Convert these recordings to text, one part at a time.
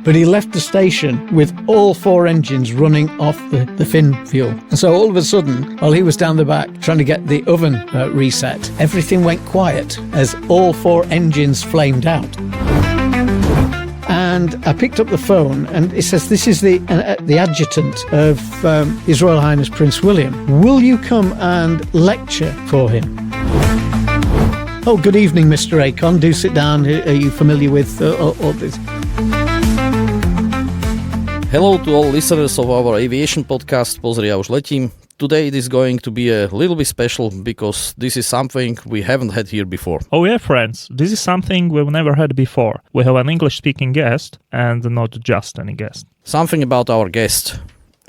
but he left the station with all 4 engines running off the fin fuel. And so all of a sudden, while he was down the back trying to get the oven reset, everything went quiet as all 4 engines flamed out. And I picked up the phone and it says, this is the adjutant of His Royal Highness Prince William. Will you come and lecture for him? Oh, good evening, Mr. Akon. Do sit down. Are you familiar with all this? Hello to all listeners of our aviation podcast. Pozri, ja už letím. Today it is going to be a little bit special because this is something we haven't had here before. Oh yeah, friends, this is something we've never had before. We have an English-speaking guest and not just any guest. Something about our guest.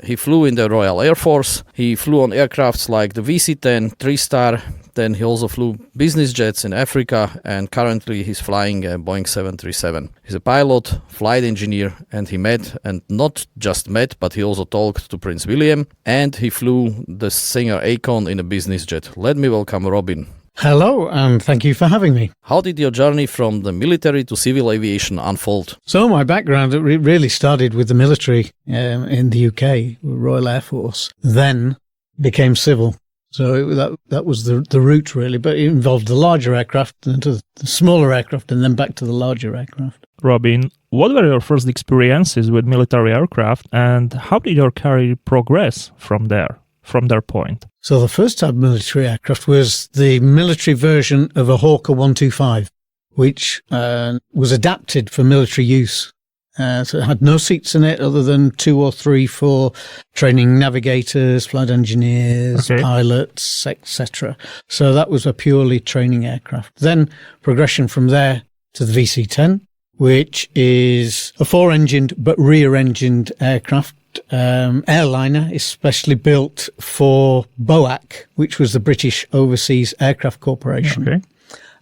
He flew in the Royal Air Force. He flew on aircrafts like the VC-10, 3-star. Then he also flew business jets in Africa, and currently he's flying a Boeing 737. He's a pilot, flight engineer, and he met, and not just met, but he also talked to Prince William, and he flew the singer Akon in a business jet. Let me welcome Robin. Hello, and thank you for having me. How did your journey from the military to civil aviation unfold? So my background really started with the military in the UK, Royal Air Force, then became civil. So that was the route, really, but it involved the larger aircraft, then to the smaller aircraft, and then back to the larger aircraft. Robin, what were your first experiences with military aircraft, and how did your career progress from their point? So the first type of military aircraft was the military version of a Hawker 125, which was adapted for military use. So it had no seats in it other than 2 or 3 for training navigators, flight engineers, pilots, etc. So that was a purely training aircraft. Then progression from there to the VC-10, which is a 4-engined but rear-engined aircraft, airliner, especially built for BOAC, which was the British Overseas Aircraft Corporation. Okay.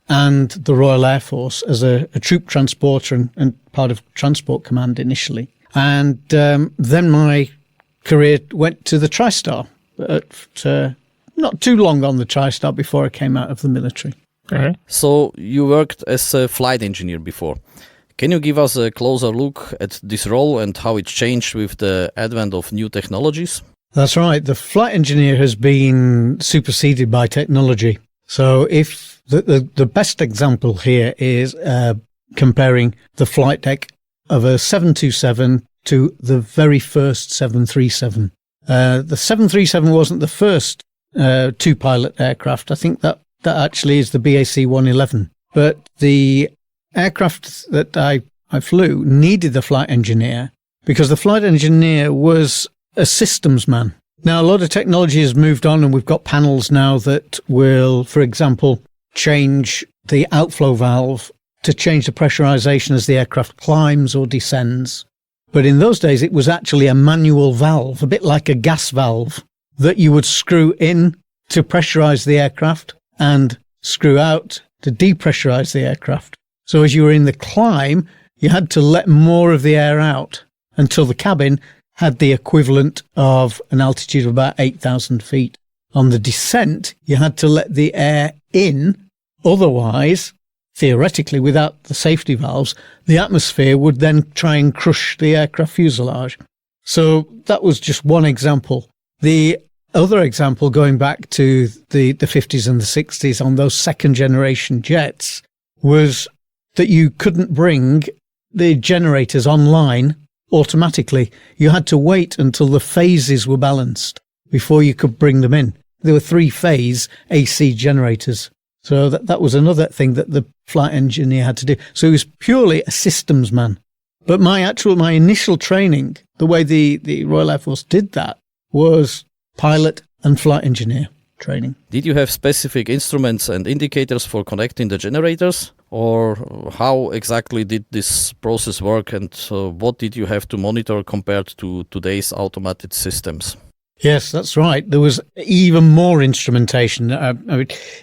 And the Royal Air Force as a troop transporter and part of Transport Command initially. And then my career went to the TriStar, but not too long on the TriStar before I came out of the military. Okay. So you worked as a flight engineer before. Can you give us a closer look at this role and how it changed with the advent of new technologies? That's right. The flight engineer has been superseded by technology. So if the best example here is comparing the flight deck of a 727 to the very first 737. The 737 wasn't the first 2-pilot aircraft. I think that actually is the BAC 111. But the aircraft that I flew needed the flight engineer because the flight engineer was a systems man. Now, a lot of technology has moved on and we've got panels now that will, for example, change the outflow valve to change the pressurization as the aircraft climbs or descends. But in those days, it was actually a manual valve, a bit like a gas valve, that you would screw in to pressurize the aircraft and screw out to depressurize the aircraft. So as you were in the climb, you had to let more of the air out until the cabin had the equivalent of an altitude of about 8,000 feet. On the descent, you had to let the air in. Otherwise, theoretically, without the safety valves, the atmosphere would then try and crush the aircraft fuselage. So that was just one example. The other example, going back to the 50s and the 60s on those second-generation jets, was that you couldn't bring the generators online automatically. You had to wait until the phases were balanced before you could bring them in. There were 3-phase AC generators. So that was another thing that the flight engineer had to do. So he was purely a systems man. But my initial training, the way the Royal Air Force did that, was pilot and flight engineer training. Did you have specific instruments and indicators for connecting the generators? Or how exactly did this process work, and what did you have to monitor compared to today's automated systems? Yes, that's right. There was even more instrumentation.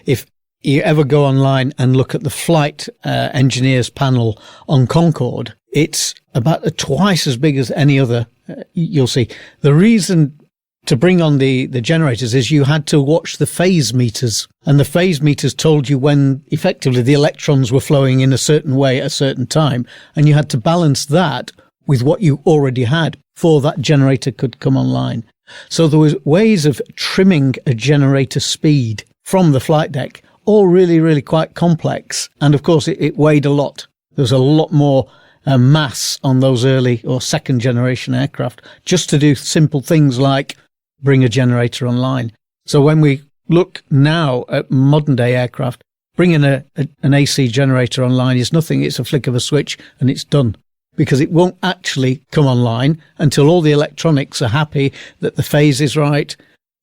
If you ever go online and look at the flight engineers panel on Concorde, it's about twice as big as any other. You'll see. The reason to bring on the generators is you had to watch the phase meters, and the phase meters told you when effectively the electrons were flowing in a certain way at a certain time, and you had to balance that with what you already had before that generator could come online. So there was ways of trimming a generator speed from the flight deck, all really, really quite complex. And of course, it weighed a lot. There was a lot more mass on those early or second generation aircraft just to do simple things like bring a generator online. So when we look now at modern day aircraft, bringing an AC generator online is nothing. It's a flick of a switch and it's done, because it won't actually come online until all the electronics are happy that the phase is right,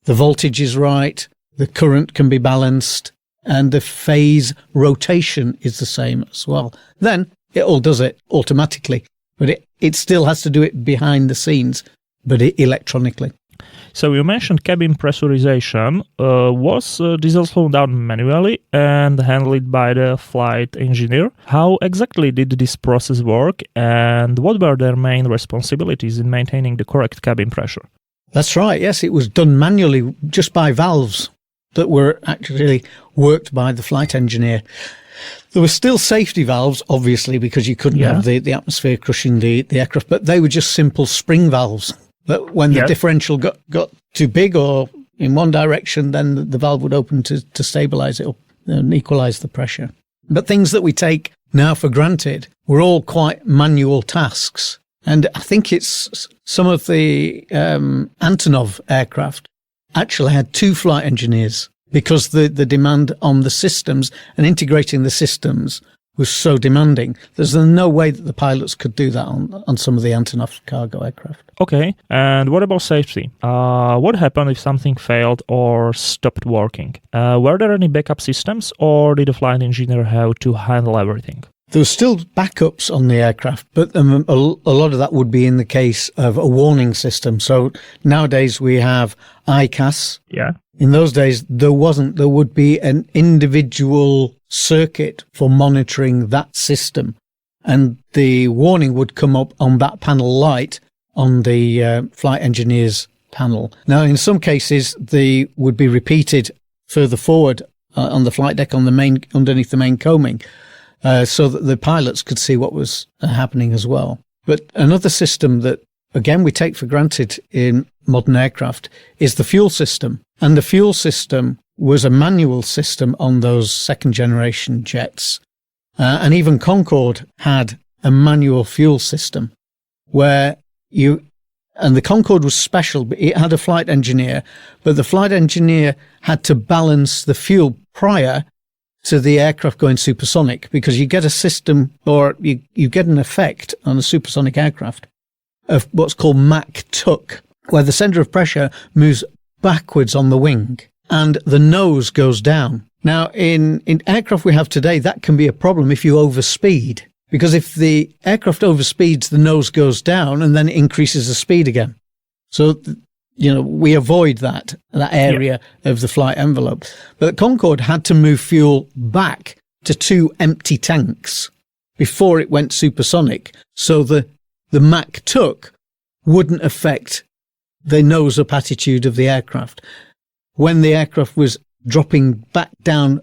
the voltage is right, the current can be balanced, and the phase rotation is the same as well. Then it all does it automatically, but it still has to do it behind the scenes, but electronically. So you mentioned cabin pressurization. Was this also done manually and handled by the flight engineer? How exactly did this process work, and what were their main responsibilities in maintaining the correct cabin pressure? That's right, yes, it was done manually just by valves that were actually worked by the flight engineer. There were still safety valves, obviously, because you couldn't have the atmosphere crushing the aircraft, but they were just simple spring valves. But when the differential got too big or in one direction, then the valve would open to stabilize it up and equalize the pressure. But things that we take now for granted were all quite manual tasks. And I think it's some of the Antonov aircraft actually had 2 flight engineers, because the demand on the systems and integrating the systems was so demanding. There's no way that the pilots could do that on some of the Antonov cargo aircraft. Okay, and what about safety? What happened if something failed or stopped working? Were there any backup systems, or did the flight engineer have to handle everything? There were still backups on the aircraft, but a lot of that would be in the case of a warning system. So nowadays we have ICAS. Yeah. In those days, there wasn't. There would be an individual circuit for monitoring that system, and the warning would come up on that panel light on the flight engineer's panel. Now, in some cases, they would be repeated further forward on the flight deck, underneath the main coaming, so that the pilots could see what was happening as well. But another system that, again, we take for granted in modern aircraft is the fuel system. And the fuel system was a manual system on those second generation jets. And even Concorde had a manual fuel system where and the Concorde was special, but it had a flight engineer, but the flight engineer had to balance the fuel prior to the aircraft going supersonic, because you get a system, or you get an effect on a supersonic aircraft of what's called Mach tuck, where the center of pressure moves backwards on the wing and the nose goes down. Now, in aircraft we have today, that can be a problem if you overspeed, because if the aircraft overspeeds, the nose goes down and then it increases the speed again. So, we avoid that area of the flight envelope. But Concorde had to move fuel back to 2 empty tanks before it went supersonic, so the Mach tuck wouldn't affect the nose-up attitude of the aircraft. When the aircraft was dropping back down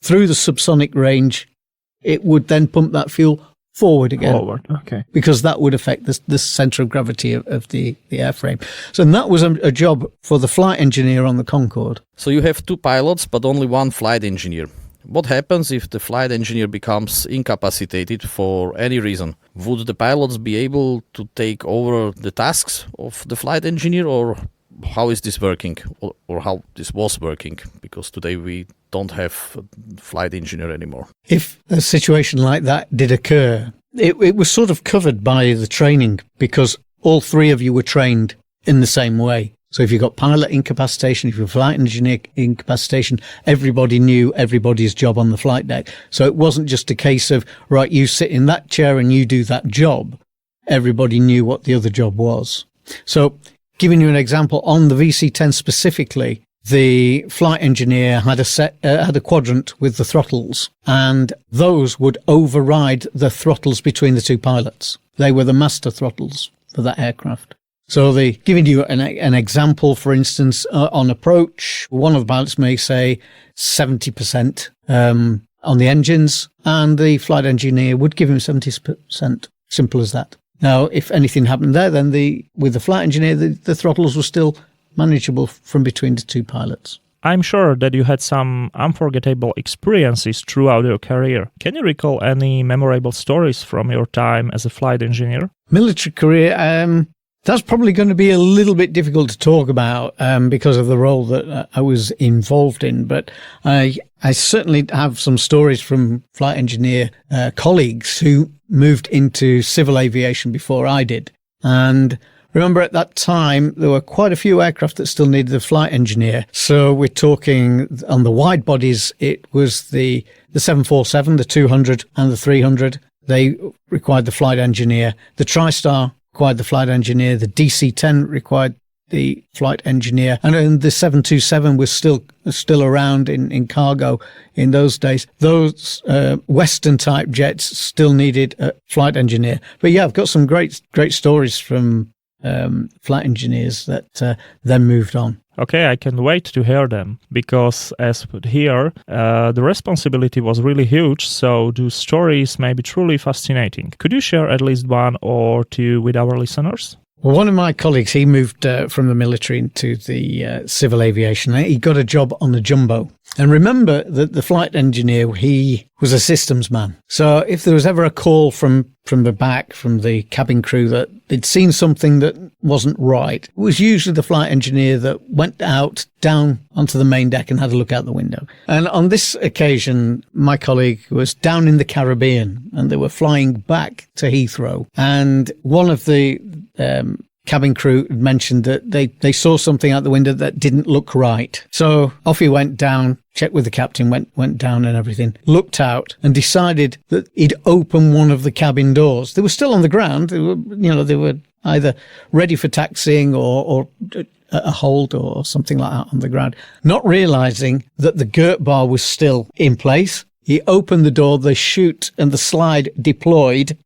through the subsonic range, it would then pump that fuel forward again. Forward, okay. Because that would affect the center of gravity of the airframe. So that was a job for the flight engineer on the Concorde. So you have 2 pilots, but only 1 flight engineer. What happens if the flight engineer becomes incapacitated for any reason? Would the pilots be able to take over the tasks of the flight engineer, or how is this working, or how this was working? Because today we don't have a flight engineer anymore. If a situation like that did occur, it was sort of covered by the training, because all 3 of you were trained in the same way. So if you got pilot incapacitation, if you flight engineer incapacitation, everybody knew everybody's job on the flight deck. So it wasn't just a case of, right, you sit in that chair and you do that job. Everybody knew what the other job was. So giving you an example, on the VC-10 specifically, the flight engineer had a quadrant with the throttles, and those would override the throttles between the 2 pilots. They were the master throttles for that aircraft. So giving you an example, for instance, on approach, one of the pilots may say 70% on the engines, and the flight engineer would give him 70%. Simple as that. Now, if anything happened there, then with the flight engineer, the throttles were still manageable from between the two pilots. I'm sure that you had some unforgettable experiences throughout your career. Can you recall any memorable stories from your time as a flight engineer? Military career, that's probably going to be a little bit difficult to talk about because of the role that I was involved in. But I certainly have some stories from flight engineer colleagues who moved into civil aviation before I did. And remember, at that time, there were quite a few aircraft that still needed a flight engineer. So we're talking on the wide bodies, it was the 747, the 200 and the 300. They required the flight engineer. The TriStar required the flight engineer. The DC-10 required the flight engineer. And the 727 was still around in cargo in those days. Those Western type jets still needed a flight engineer. But yeah, I've got some great stories from flight engineers that then moved on. Okay, I can wait to hear them, because as put here, the responsibility was really huge, so those stories may be truly fascinating. Could you share at least one or two with our listeners? Well, one of my colleagues, he moved from the military into the civil aviation. He got a job on the Jumbo. And remember that the flight engineer, he was a systems man. So if there was ever a call from the back, from the cabin crew, that they'd seen something that wasn't right, it was usually the flight engineer that went out down onto the main deck and had a look out the window. And on this occasion, my colleague was down in the Caribbean and they were flying back to Heathrow. And one of the cabin crew mentioned that they saw something out the window that didn't look right. So off he went down, checked with the captain, went down and everything, looked out and decided that he'd open one of the cabin doors. They were still on the ground. They were either ready for taxiing or a hold or something like that on the ground, not realizing that the girt bar was still in place. He opened the door, the chute and the slide deployed.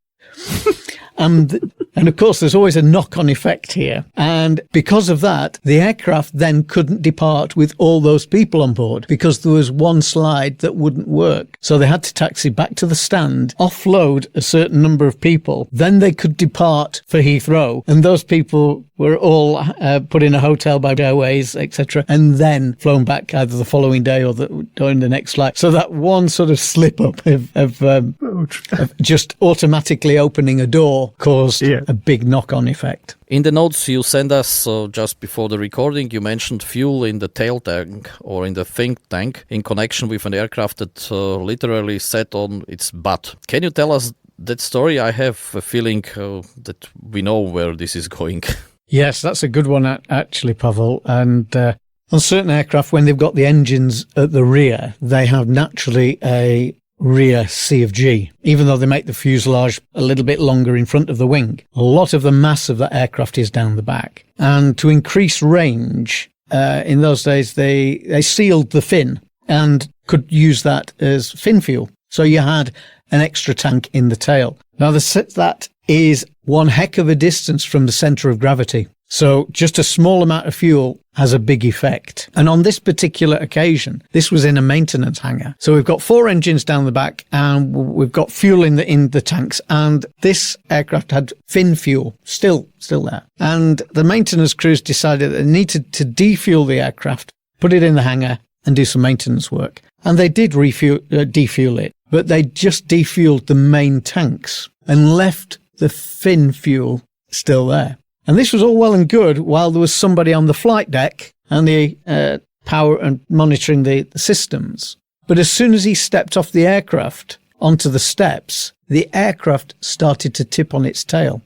And of course, there's always a knock-on effect here. And because of that, the aircraft then couldn't depart with all those people on board because there was one slide that wouldn't work. So they had to taxi back to the stand, offload a certain number of people. Then they could depart for Heathrow. And those people were all put in a hotel by Airways, etc., and then flown back either the following day or during the next flight. So that one sort of slip-up of just automatically opening a door caused a big knock-on effect. In the notes you sent us just before the recording, you mentioned fuel in the tail tank or in the think tank in connection with an aircraft that literally sat on its butt. Can you tell us that story? I have a feeling that we know where this is going. Yes, that's a good one, actually, Pavel. And on certain aircraft, when they've got the engines at the rear, they have naturally a rear C of G, even though they make the fuselage a little bit longer in front of the wing. A lot of the mass of that aircraft is down the back. And to increase range, in those days, they sealed the fin and could use that as fin fuel. So you had an extra tank in the tail. Now, that is one heck of a distance from the center of gravity. So just a small amount of fuel has a big effect. And on this particular occasion, this was in a maintenance hangar. So we've got 4 engines down the back and we've got fuel in the tanks. And this aircraft had fin fuel still there. And the maintenance crews decided that they needed to defuel the aircraft, put it in the hangar and do some maintenance work. And they did defuel it, but they just defueled the main tanks and left the fin fuel still there. And this was all well and good while there was somebody on the flight deck and the power and monitoring the systems. But as soon as he stepped off the aircraft onto the steps, the aircraft started to tip on its tail.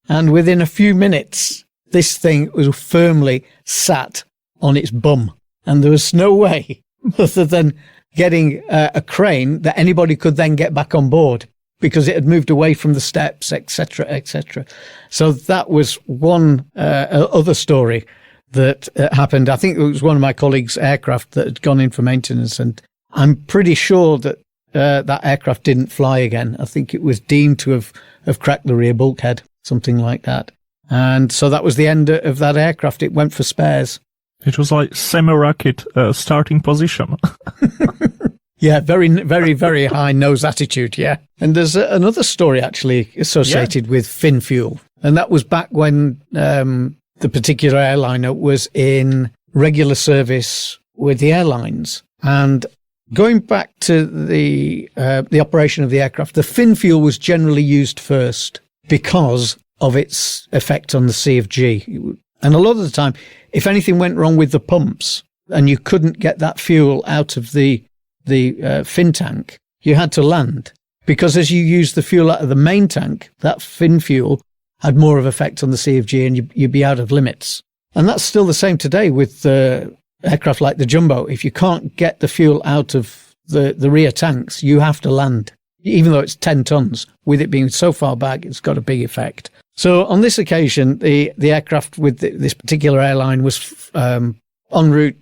And within a few minutes, this thing was firmly sat on its bum. And there was no way other than getting a crane that anybody could then get back on board, because it had moved away from the steps, etc., etc. So that was one other story that happened. I think it was one of my colleagues' aircraft that had gone in for maintenance, and I'm pretty sure that that aircraft didn't fly again. I think it was deemed to have cracked the rear bulkhead, something like that. And so that was the end of that aircraft. It went for spares. It was like semi-rocket starting position. Yeah, very, very, very high nose attitude, yeah. And there's another story actually associated with fin fuel. And that was back when the particular airliner was in regular service with the airlines. And going back to the operation of the aircraft, the fin fuel was generally used first because of its effect on the CFG. And a lot of the time, if anything went wrong with the pumps and you couldn't get that fuel out of the fin tank, you had to land. Because as you used the fuel out of the main tank, that fin fuel had more of effect on the CFG and you'd be out of limits. And that's still the same today with aircraft like the Jumbo. If you can't get the fuel out of the rear tanks, you have to land. Even though it's 10 tons, with it being so far back, it's got a big effect. So on this occasion, the aircraft with this particular airline was en route,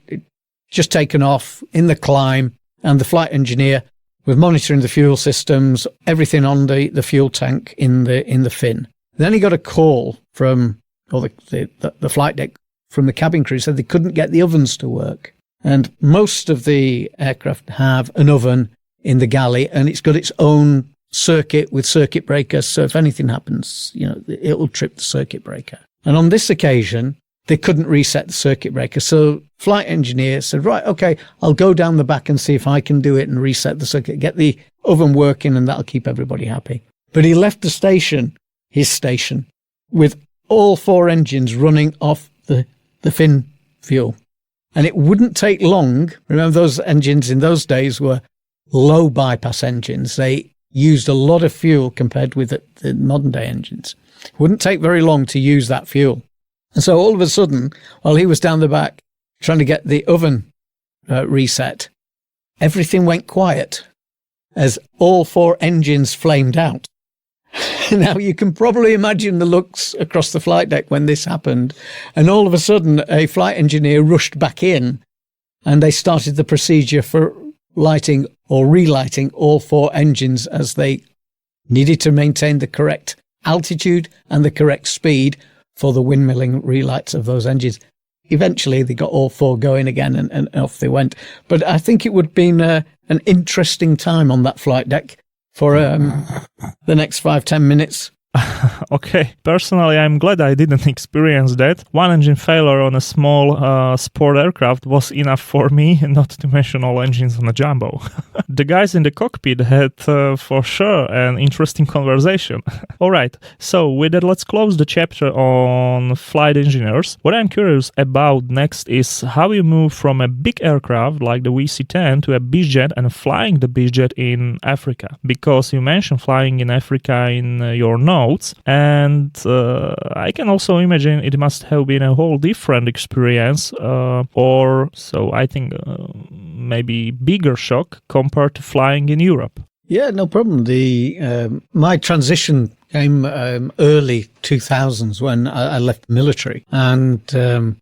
just taken off in the climb, and the flight engineer was monitoring the fuel systems, everything on the fuel tank in the fin. Then he got a call from the flight deck from the cabin crew, said they couldn't get the ovens to work. And most of the aircraft have an oven in the galley, and it's got its own circuit with circuit breakers. So if anything happens, it will trip the circuit breaker. And on this occasion, they couldn't reset the circuit breaker. So flight engineer said, right, okay, I'll go down the back and see if I can do it and reset the circuit, get the oven working, and that'll keep everybody happy. But he left his station, with all 4 engines running off the fin fuel. And it wouldn't take long. Remember, those engines in those days were low bypass engines. They used a lot of fuel compared with the modern day engines. It wouldn't take very long to use that fuel. And so all of a sudden, while he was down the back trying to get the oven reset, everything went quiet as all 4 engines flamed out. Now, you can probably imagine the looks across the flight deck when this happened. And all of a sudden, a flight engineer rushed back in and they started the procedure for lighting or relighting all 4 engines as they needed to maintain the correct altitude and the correct speed for the windmilling relights of those engines. Eventually, they got all 4 going again and off they went. But I think it would have been an interesting time on that flight deck for the next 5-10 minutes. Okay, personally, I'm glad I didn't experience that. One engine failure on a small sport aircraft was enough for me, not to mention all engines on a Jumbo. The guys in the cockpit had, for sure, an interesting conversation. All right, so with that, let's close the chapter on flight engineers. What I'm curious about next is how you move from a big aircraft like the VC-10 to a bizjet and flying the bizjet in Africa. Because you mentioned flying in Africa in your notes, and I can also imagine it must have been a whole different experience, or so I think maybe bigger shock compared to flying in Europe. Yeah, no problem. My transition came early 2000s when I left the military and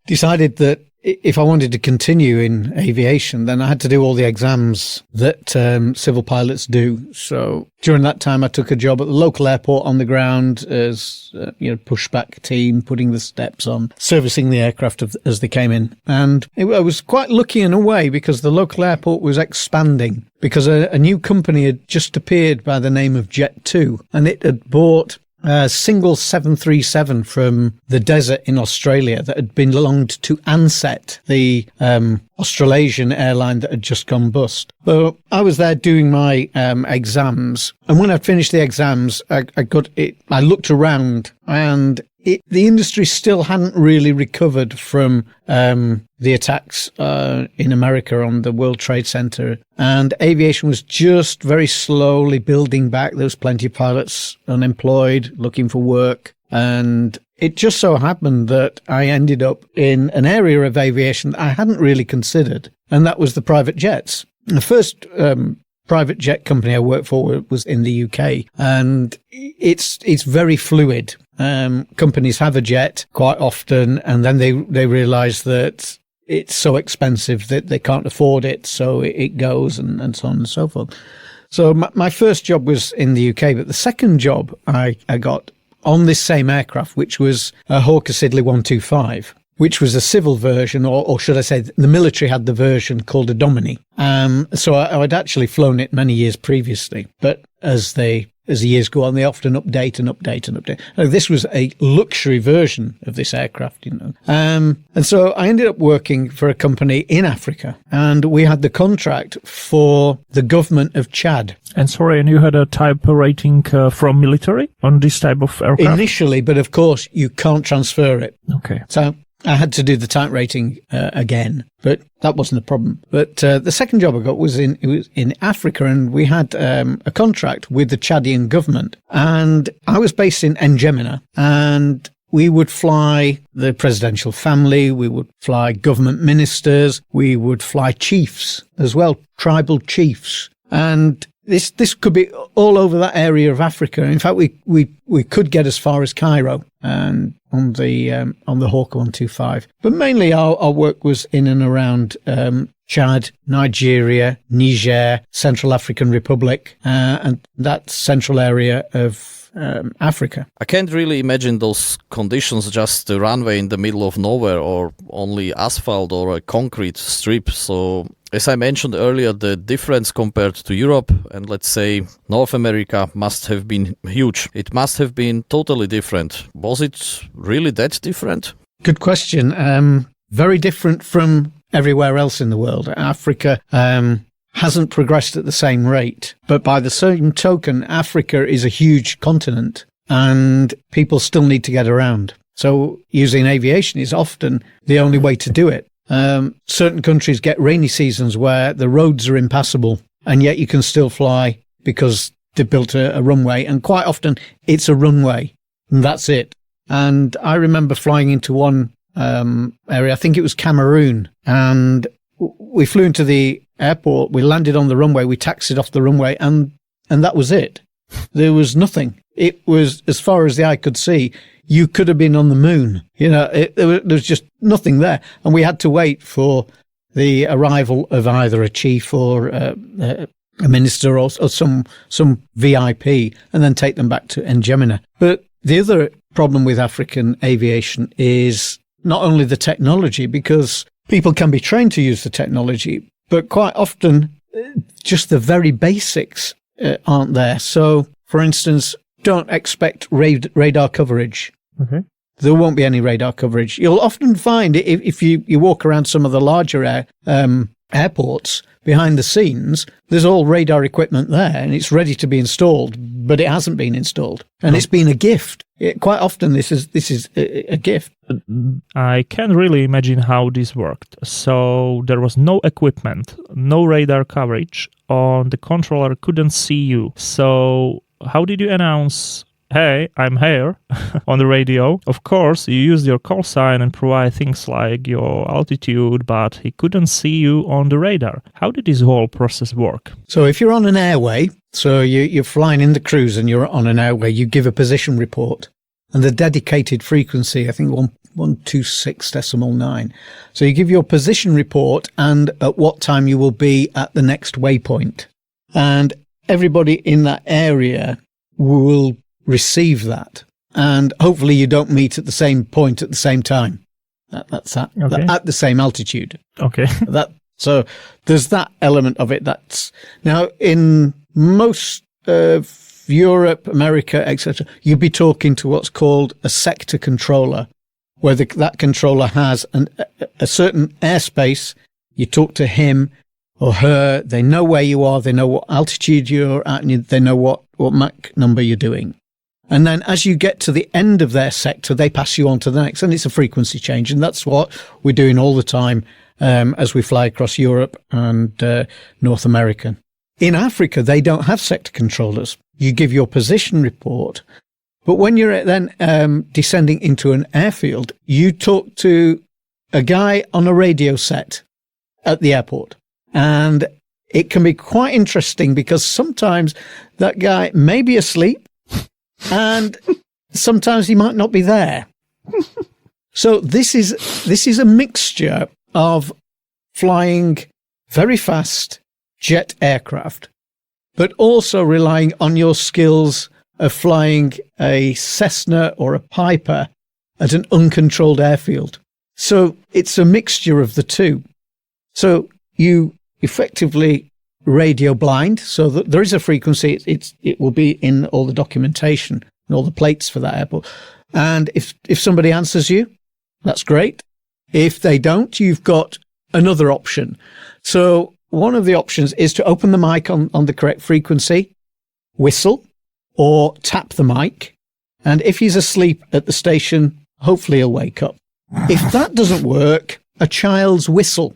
decided that if I wanted to continue in aviation, then I had to do all the exams that civil pilots do. So during that time, I took a job at the local airport on the ground as pushback team, putting the steps on, servicing the aircraft as they came in. And I was quite lucky in a way because the local airport was expanding because a new company had just appeared by the name of Jet2, and it had bought a single 737 from the desert in Australia that had belonged to Ansett, the Australasian airline that had just gone bust. So I was there doing my exams, and when I finished the exams, I looked around, and the industry still hadn't really recovered from the attacks in America on the World Trade Center, and aviation was just very slowly building back. There was plenty of pilots unemployed, looking for work, and it just so happened that I ended up in an area of aviation that I hadn't really considered, and that was the private jets. The first private jet company I worked for was in the UK, and it's very fluid. Companies have a jet quite often, and then they realize that it's so expensive that they can't afford it, so it goes, and so on and so forth. So my first job was in the UK, but the second job I got on this same aircraft, which was a Hawker Siddeley 125. which was a civil version, or should I say, the military had the version called a Domini. So I'd actually flown it many years previously, but as the years go on, they often update and update and update. This was a luxury version of this aircraft, And so I ended up working for a company in Africa, and we had the contract for the government of Chad. And sorry, and you had a type rating from military on this type of aircraft? Initially, but of course you can't transfer it. Okay. So I had to do the type rating again, but that wasn't a problem. But the second job I got was in Africa, and we had a contract with the Chadian government. And I was based in N'Djamena, and we would fly the presidential family, we would fly government ministers, we would fly chiefs as well, tribal chiefs. And this could be all over that area of Africa. In fact, we could get as far as Cairo and on the Hawker 125. But mainly our work was in and around Chad, Nigeria, Niger, Central African Republic, and that central area of Africa. I can't really imagine those conditions, just a runway in the middle of nowhere or only asphalt or a concrete strip. So as I mentioned earlier, the difference compared to Europe and let's say North America must have been huge. It must have been totally different. Was it really that different? Good question. Very different from everywhere else in the world. Africa hasn't progressed at the same rate. But by the same token, Africa is a huge continent and people still need to get around. So using aviation is often the only way to do it. Certain countries get rainy seasons where the roads are impassable and yet you can still fly because they built a runway, and quite often it's a runway and that's it. And I remember flying into one area, I think it was Cameroon, and we flew into the airport, we landed on the runway, we taxied off the runway, and that was it. There was nothing. It was, as far as the eye could see, you could have been on the moon. There was just nothing there. And we had to wait for the arrival of either a chief or a minister or some VIP, and then take them back to N'Djamena. But the other problem with African aviation is not only the technology, because people can be trained to use the technology, but quite often just the very basics aren't there. So, for instance, don't expect radar coverage. Okay. There won't be any radar coverage. You'll often find if you walk around some of the larger airports, behind the scenes, there's all radar equipment there and it's ready to be installed, but it hasn't been installed. And it's been a gift. Quite often this is a gift. I can't really imagine how this worked. So there was no equipment, no radar coverage, on the controller couldn't see you. So how did you announce, hey, I'm here on the radio? Of course, you used your call sign and provide things like your altitude, but he couldn't see you on the radar. How did this whole process work? So if you're on an airway, so you're flying in the cruise and you're on an airway, you give a position report. And the dedicated frequency, I think 126.9. So you give your position report and at what time you will be at the next waypoint. And everybody in that area will receive that. And hopefully you don't meet at the same point at the same time. That's at the same altitude. Okay. So there's that element of it. That's now in most of Europe, America, etc. You'd be talking to what's called a sector controller, where that controller has a certain airspace. You talk to him or her. They know where you are. They know what altitude you're at, and they know what Mach number you're doing. And then as you get to the end of their sector, they pass you on to the next, and it's a frequency change. And that's what we're doing all the time as we fly across Europe and North America. In Africa, they don't have sector controllers. You give your position report. But when you're then descending into an airfield, you talk to a guy on a radio set at the airport. And it can be quite interesting because sometimes that guy may be asleep and sometimes he might not be there. So this is a mixture of flying very fast jet aircraft, but also relying on your skills of flying a Cessna or a Piper at an uncontrolled airfield. So it's a mixture of the two. So you effectively radio blind, so that there is a frequency. It will be in all the documentation and all the plates for that airport. And if somebody answers you, that's great. If they don't, you've got another option. So one of the options is to open the mic on the correct frequency, whistle, or tap the mic. And if he's asleep at the station, hopefully he'll wake up. If that doesn't work, a child's whistle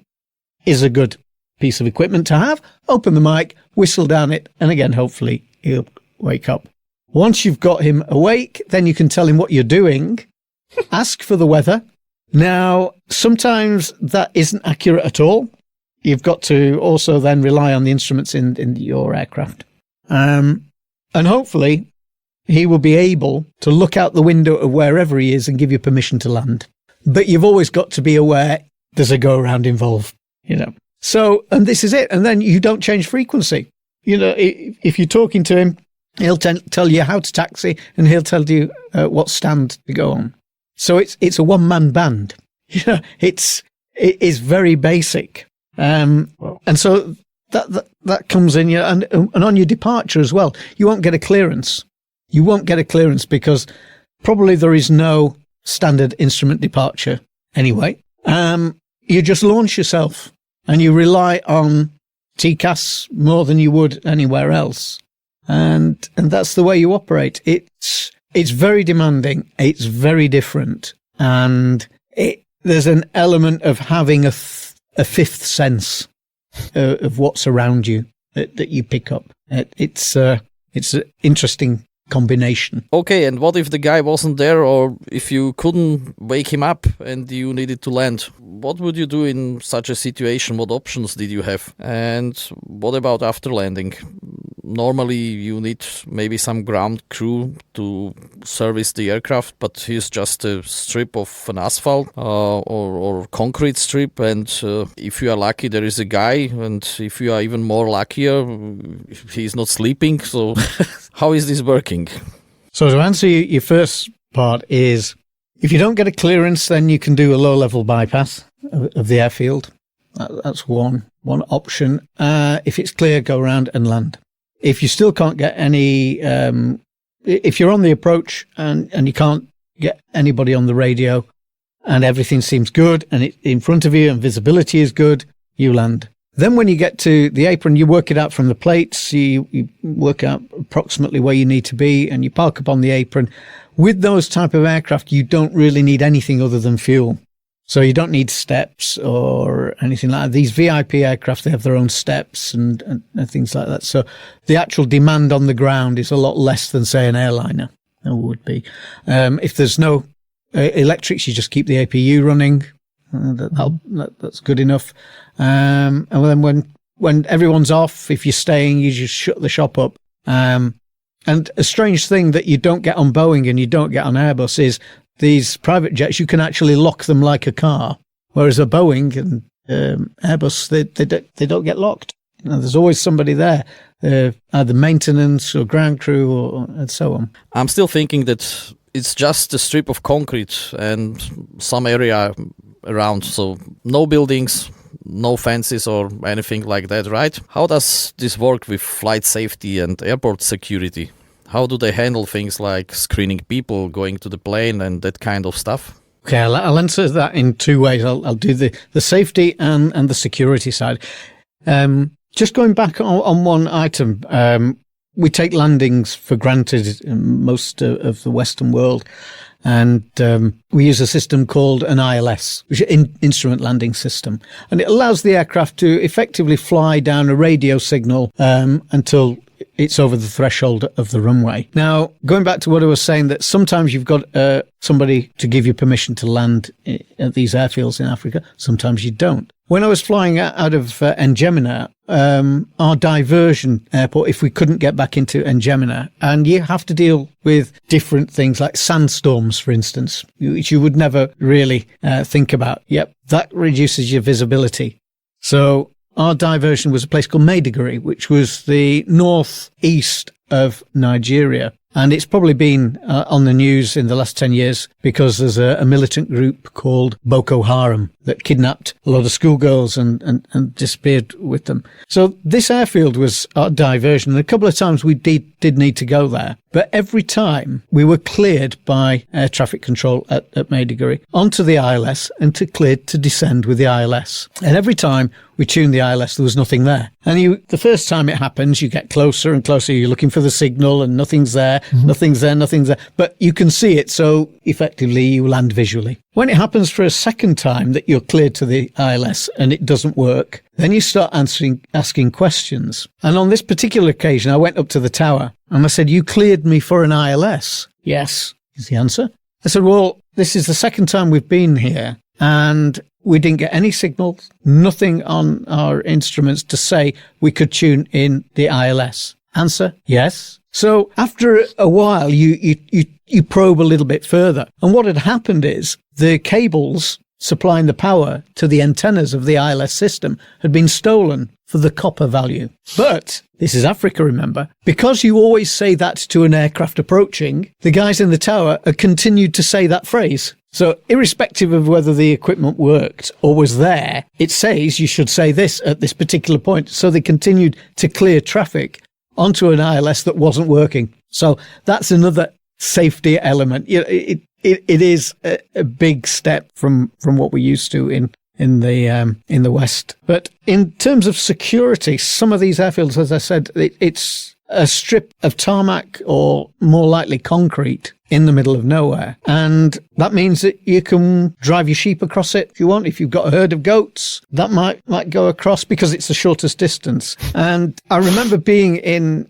is a good piece of equipment to have. Open the mic, whistle down it, and again, hopefully he'll wake up. Once you've got him awake, then you can tell him what you're doing. Ask for the weather. Now, sometimes that isn't accurate at all. You've got to also then rely on the instruments in your aircraft. And hopefully he will be able to look out the window of wherever he is and give you permission to land. But you've always got to be aware there's a go-around involved, So, and this is it. And then you don't change frequency. If you're talking to him, he'll tell you how to taxi and he'll tell you what stand to go on. So it's a one-man band. It is very basic. And so that comes in, and on your departure as well, you won't get a clearance. You won't get a clearance because probably there is no standard instrument departure anyway. You just launch yourself and you rely on TCAS more than you would anywhere else. And that's the way you operate. It's very demanding. It's very different. And there's an element of having a fifth sense of what's around you that you pick up. It's an interesting combination. Okay, and what if the guy wasn't there, or if you couldn't wake him up and you needed to land? What would you do in such a situation? What options did you have? And what about after landing? Normally you need maybe some ground crew to service the aircraft, but here's just a strip of an asphalt or concrete strip, and if you are lucky there is a guy, and if you are even more luckier, he's not sleeping. So how is this working? So to answer your first part is, if you don't get a clearance, then you can do a low-level bypass of the airfield. That's one option. If it's clear, go around and land. If you still can't get any, if you're on the approach and you can't get anybody on the radio and everything seems good and it's in front of you and visibility is good, you land. Then when you get to the apron, you work it out from the plates, you work out approximately where you need to be, and you park up on the apron. With those type of aircraft, you don't really need anything other than fuel. So you don't need steps or anything like that. These VIP aircraft, they have their own steps and things like that. So the actual demand on the ground is a lot less than, say, an airliner would be. If there's no electrics, you just keep the APU running. That's good enough. And then when everyone's off, if you're staying, you just shut the shop up. And a strange thing that you don't get on Boeing and you don't get on Airbus is these private jets, you can actually lock them like a car, whereas a Boeing and Airbus, they don't get locked. There's always somebody there, either maintenance or ground crew and so on. I'm still thinking that it's just a strip of concrete and some area around, so no buildings, no fences or anything like that, right? How does this work with flight safety and airport security? How do they handle things like screening people going to the plane and that kind of stuff? Okay, I'll answer that in two ways. I'll do the safety and the security side. Just going back on one item, we take landings for granted in most of the Western world. And we use a system called an ILS, which is an instrument landing system. And it allows the aircraft to effectively fly down a radio signal until it's over the threshold of the runway. Now, going back to what I was saying, that sometimes you've got somebody to give you permission to land at these airfields in Africa. Sometimes you don't. When I was flying out of N'Djamena, our diversion airport, if we couldn't get back into N'Djamena, and you have to deal with different things like sandstorms, for instance, which you would never really think about. Yep, that reduces your visibility. So our diversion was a place called Maiduguri, which was the northeast of Nigeria. And it's probably been on the news in the last 10 years because there's a militant group called Boko Haram that kidnapped a lot of schoolgirls and disappeared with them. So this airfield was our diversion. And a couple of times we did need to go there. But every time we were cleared by air traffic control at Maiduguri onto the ILS and cleared to descend with the ILS. And every time we tuned the ILS, there was nothing there. And the first time it happens, you get closer and closer. You're looking for the signal and nothing's there, nothing's there. But you can see it, so effectively you land visually. When it happens for a second time that you're cleared to the ILS and it doesn't work, then you start asking questions. And on this particular occasion, I went up to the tower and I said, "You cleared me for an ILS?" "Yes," is the answer. I said, "Well, this is the second time we've been here and we didn't get any signal, nothing on our instruments to say we could tune in the ILS." Answer, "Yes." So after a while, you probe a little bit further. And what had happened is the cables supplying the power to the antennas of the ILS system had been stolen for the copper value. But this is Africa, remember, because you always say that to an aircraft approaching, the guys in the tower have continued to say that phrase. So irrespective of whether the equipment worked or was there, it says you should say this at this particular point. So they continued to clear traffic onto an ILS that wasn't working. So that's another safety element. It is a big step from what we're used to in the West. But in terms of security, some of these airfields, as I said, it's a strip of tarmac or more likely concrete in the middle of nowhere. And that means that you can drive your sheep across it if you want. If you've got a herd of goats, that might go across because it's the shortest distance. And I remember being in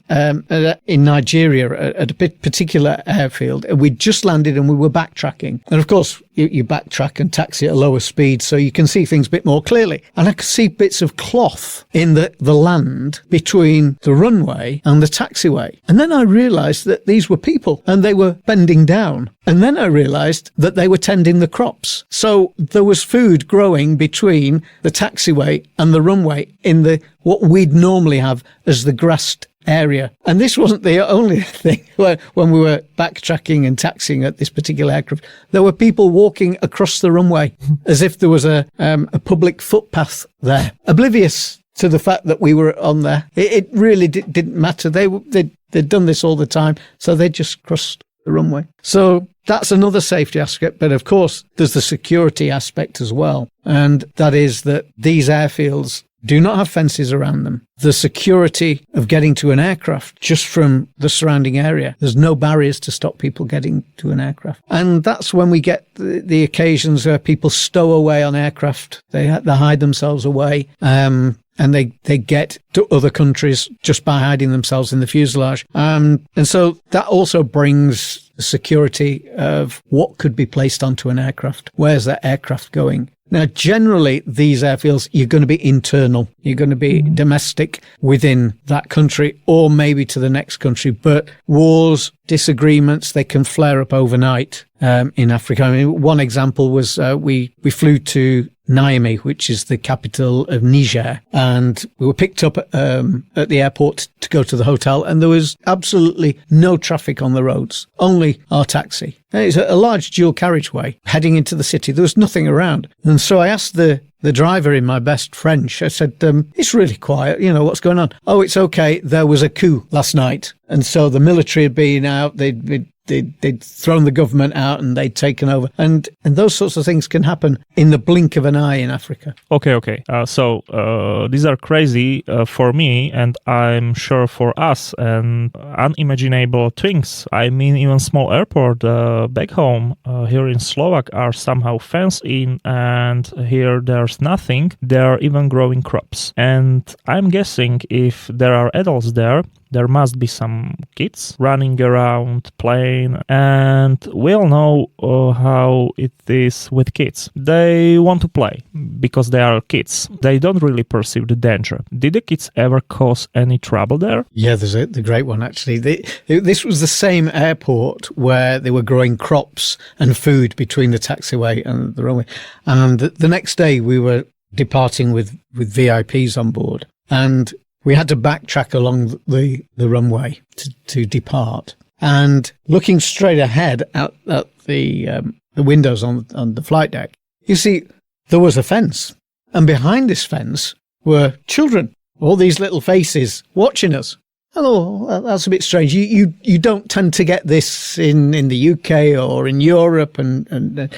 Nigeria at a particular airfield. We just landed and we were backtracking. And of course, you backtrack and taxi at a lower speed so you can see things a bit more clearly. And I could see bits of cloth in the land between the runway and the taxiway. And then I realized that these were people and they were bending down. And then I realized that they were tending the crops. So there was food growing between the taxiway and the runway in what we'd normally have as the grassed area. And this wasn't the only thing. When we were backtracking and taxiing at this particular aircraft, there were people walking across the runway as if there was a public footpath there, oblivious to the fact that we were on there. It really didn't matter. They'd done this all the time, so they just crossed the runway. So that's another safety aspect. But of course, there's the security aspect as well. And that is that these airfields do not have fences around them. The security of getting to an aircraft just from the surrounding area, there's no barriers to stop people getting to an aircraft. And that's when we get the occasions where people stow away on aircraft. They hide themselves away. And they get to other countries just by hiding themselves in the fuselage. And so that also brings the security of what could be placed onto an aircraft. Where's that aircraft going? Now, generally, these airfields, you're going to be internal. You're going to be domestic within that country or maybe to the next country. But wars, disagreements, they can flare up overnight in Africa. I mean, one example was we flew to Niamey, which is the capital of Niger, and we were picked up at the airport to go to the hotel, and there was absolutely no traffic on the roads, only our taxi. And it's a large dual carriageway heading into the city. There was nothing around. And so I asked the driver in my best French, I said, it's really quiet. What's going on? Oh, it's okay. There was a coup last night. And so the military had been out. They'd thrown the government out and they'd taken over. And those sorts of things can happen in the blink of an eye in Africa. Okay. So these are crazy for me, and I'm sure for us, and unimaginable things. I mean, even small airport back home here in Slovak are somehow fenced in, and here there's nothing. They're even growing crops. And I'm guessing if there are adults there must be some kids running around, playing, and we all know how it is with kids. They want to play because they are kids. They don't really perceive the danger. Did the kids ever cause any trouble there? Yeah, there's the great one, actually. This was the same airport where they were growing crops and food between the taxiway and the runway. And the next day we were departing with VIPs on board, and we had to backtrack along the runway to depart. and looking straight ahead at the windows on the flight deck, you see there was a fence, and behind this fence were children, all these little faces watching us. Oh, that's a bit strange. You don't tend to get this in the UK or in Europe and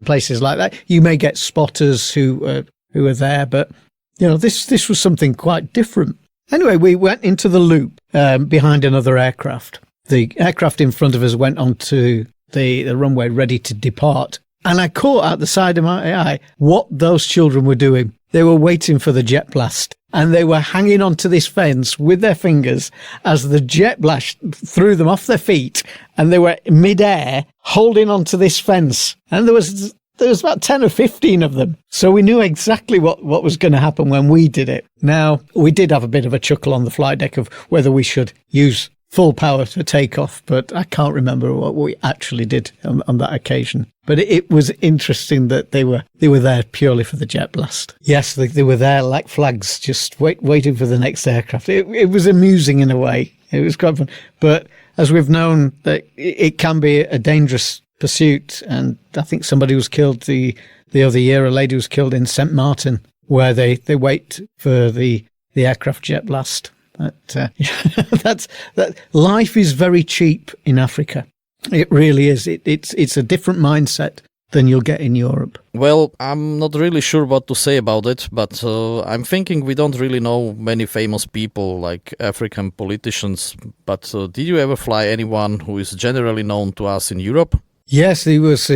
places like that. You may get spotters who are there, but this was something quite different. Anyway, we went into the loop behind another aircraft. The aircraft in front of us went onto the runway ready to depart, and I caught out the side of my eye what those children were doing. They were waiting for the jet blast, and they were hanging onto this fence with their fingers as the jet blast threw them off their feet, and they were mid-air holding onto this fence. And there was about 10 or 15 of them. So we knew exactly what was going to happen when we did it. Now, we did have a bit of a chuckle on the flight deck of whether we should use full power to take off, but I can't remember what we actually did on that occasion. But it was interesting that they were there purely for the jet blast. Yes, they were there like flags, just waiting for the next aircraft. It was amusing in a way. It was quite fun. But as we've known, that it can be a dangerous pursuit, and I think somebody was killed the other year. A lady was killed in St. Martin, where they wait for the aircraft jet blast. That life is very cheap in Africa. It really is. It's a different mindset than you'll get in Europe. Well, I'm not really sure what to say about it, but I'm thinking we don't really know many famous people like African politicians. But did you ever fly anyone who is generally known to us in Europe? Yes, there was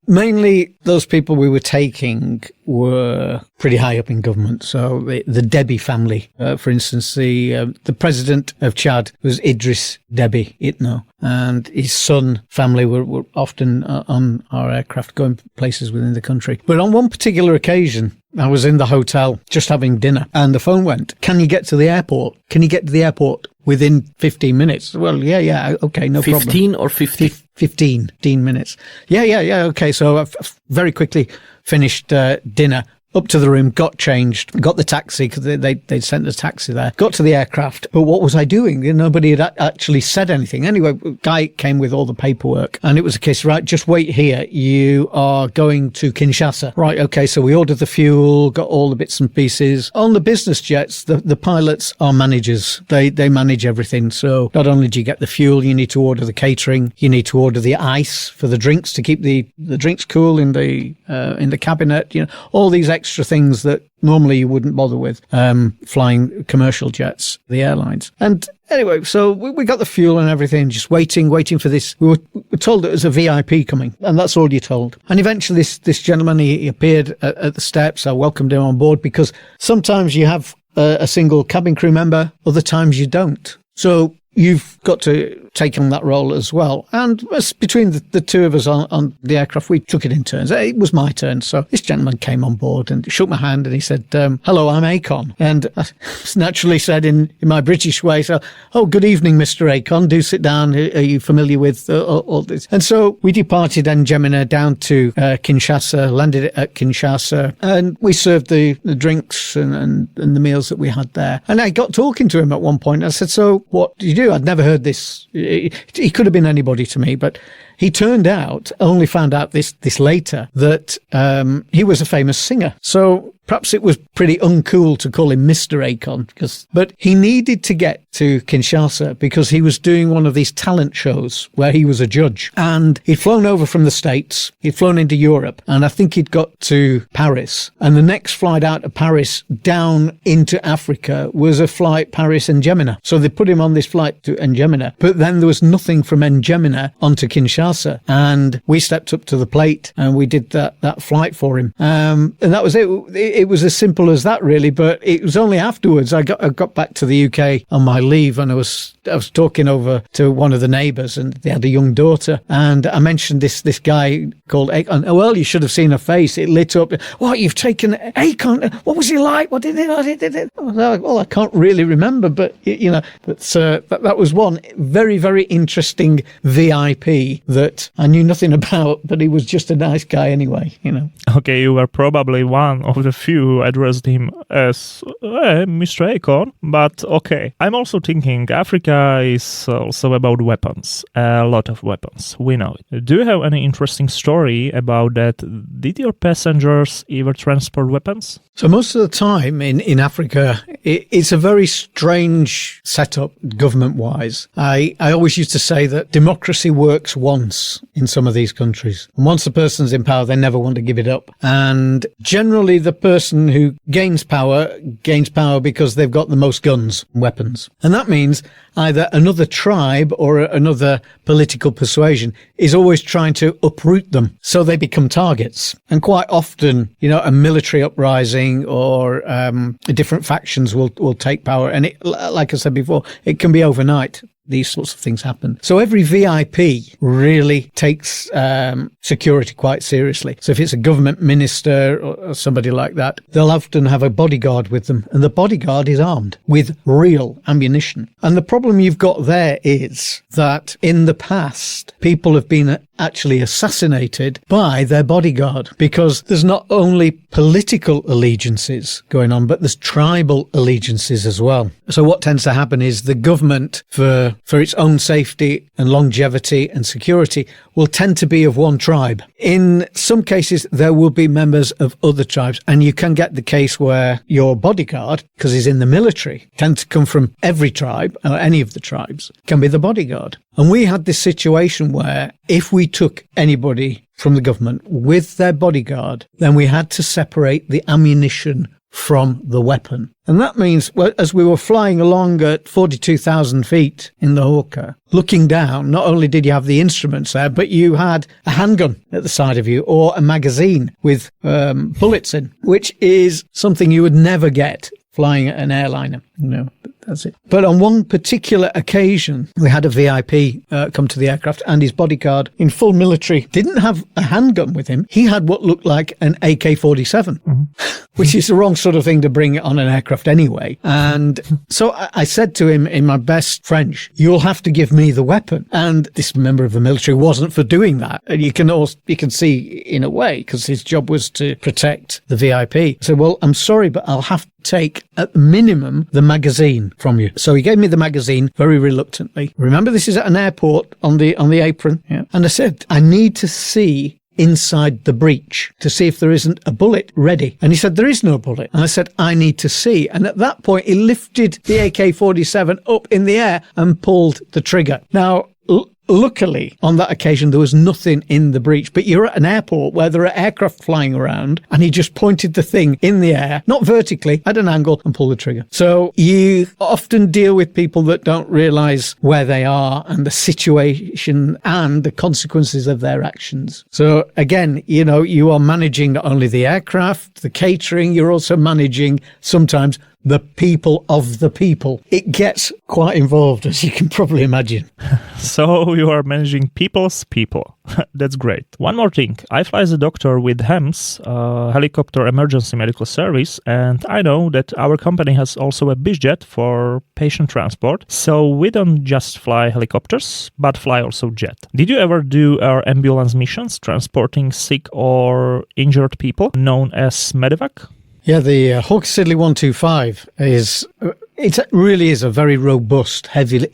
mainly those people we were taking were pretty high up in government. So the Deby family, for instance, the president of Chad was Idris Deby Itno, and his son family were often on our aircraft going places within the country. But on one particular occasion, I was in the hotel just having dinner, and the phone went, "Can you get to the airport? Can you get to the airport within 15 minutes?" Well, yeah, okay, no 15 problem. 15 or 50? 15 minutes. Yeah, okay. So I very quickly finished dinner, up to the room, got changed, got the taxi, because they'd sent the taxi there, got to the aircraft. But what was I doing? Nobody had actually said anything. Anyway, guy came with all the paperwork, and it was a case, right, just wait here. You are going to Kinshasa. Right, okay, so we ordered the fuel, got all the bits and pieces. On the business jets, the pilots are managers. They manage everything. So not only do you get the fuel, you need to order the catering, you need to order the ice for the drinks to keep the drinks cool in the cabinet, all these extra things that normally you wouldn't bother with flying commercial jets, the airlines. And anyway, so we got the fuel and everything, just waiting for this. We were told it was a VIP coming, and that's all you're told. And eventually this gentleman, he appeared at the steps. I welcomed him on board, because sometimes you have a single cabin crew member, other times you don't. So you've got to take on that role as well. And between the two of us on the aircraft, we took it in turns. It was my turn. So this gentleman came on board and shook my hand, and he said, "Hello, I'm Akon." And I naturally said in my British way, so, "Oh, good evening, Mr. Akon. Do sit down. Are you familiar with all this?" And so we departed N'Djamena down to Kinshasa, landed at Kinshasa, and we served the drinks and the meals that we had there. And I got talking to him at one point. I said, "So what do you do?" I'd never heard this. He could have been anybody to me, but he turned out, only found out this later, that he was a famous singer. So perhaps it was pretty uncool to call him Mr. Akon, but he needed to get to Kinshasa because he was doing one of these talent shows where he was a judge. And he'd flown over from the States, he'd flown into Europe, and I think he'd got to Paris. And the next flight out of Paris down into Africa was a flight Paris-N'Djamena. So they put him on this flight to N'Djamena, but then there was nothing from N'Djamena onto Kinshasa. And we stepped up to the plate and we did that flight for him. And that was it. It was as simple as that, really. But it was only afterwards I got back to the UK on my leave, and I was talking over to one of the neighbours, and they had a young daughter, and I mentioned this guy called Akon. Oh, well, you should have seen her face. It lit up. What, you've taken Akon? What was he like? What did it? Well, I can't really remember, but that was one very, very interesting VIP that I knew nothing about, but he was just a nice guy anyway, Okay, you were probably one of the few who addressed him as Mr. Akon, but okay. I'm also thinking Africa is also about weapons, a lot of weapons, we know it. Do you have any interesting story about that? Did your passengers ever transport weapons? So most of the time in Africa, it's a very strange setup government-wise. I always used to say that democracy works once in some of these countries. And once the person's in power, they never want to give it up. And generally, the person who gains power because they've got the most guns and weapons. And that means either another tribe or another political persuasion is always trying to uproot them. So they become targets. And quite often, a military uprising or different factions will take power. And like I said before, it can be overnight. These sorts of things happen. So every VIP really takes security quite seriously. So if it's a government minister or somebody like that, they'll often have a bodyguard with them. And the bodyguard is armed with real ammunition. And the problem you've got there is that in the past, people have been actually assassinated by their bodyguard, because there's not only political allegiances going on, but there's tribal allegiances as well. So what tends to happen is the government, for its own safety and longevity and security, will tend to be of one tribe. In some cases, there will be members of other tribes, and you can get the case where your bodyguard, because he's in the military, tends to come from every tribe, or any of the tribes, can be the bodyguard. And we had this situation where if we took anybody from the government with their bodyguard, then we had to separate the ammunition from the weapon. And that means, well, as we were flying along at 42,000 feet in the Hawker, looking down, not only did you have the instruments there, but you had a handgun at the side of you or a magazine with bullets in, which is something you would never get flying an airliner. That's it. But on one particular occasion, we had a VIP come to the aircraft, and his bodyguard in full military didn't have a handgun with him. He had what looked like an AK-47, which is the wrong sort of thing to bring on an aircraft anyway. And so I said to him in my best French, "You'll have to give me the weapon." And this member of the military wasn't for doing that. And you can see in a way, because his job was to protect the VIP. I said, "Well, I'm sorry, but I'll have to take at the minimum the magazine from you." So he gave me the magazine very reluctantly. Remember, this is at an airport on the apron. Yeah. And I said, "I need to see inside the breech to see if there isn't a bullet ready." And he said, "There is no bullet." And I said, "I need to see." And at that point, he lifted the AK-47 up in the air and pulled the trigger. Now, luckily, on that occasion, there was nothing in the breech, but you're at an airport where there are aircraft flying around, and he just pointed the thing in the air, not vertically, at an angle, and pulled the trigger. So you often deal with people that don't realize where they are and the situation and the consequences of their actions. So again, you are managing not only the aircraft, the catering, you're also managing sometimes the people of the people. It gets quite involved, as you can probably imagine. So you are managing people's people. That's great. One more thing. I fly as a doctor with HEMS, Helicopter Emergency Medical Service, and I know that our company has also a BizJet for patient transport. So we don't just fly helicopters, but fly also jet. Did you ever do our ambulance missions transporting sick or injured people, known as medevac? Yeah, the Hawker Siddeley 125 it really is a very robust, heavy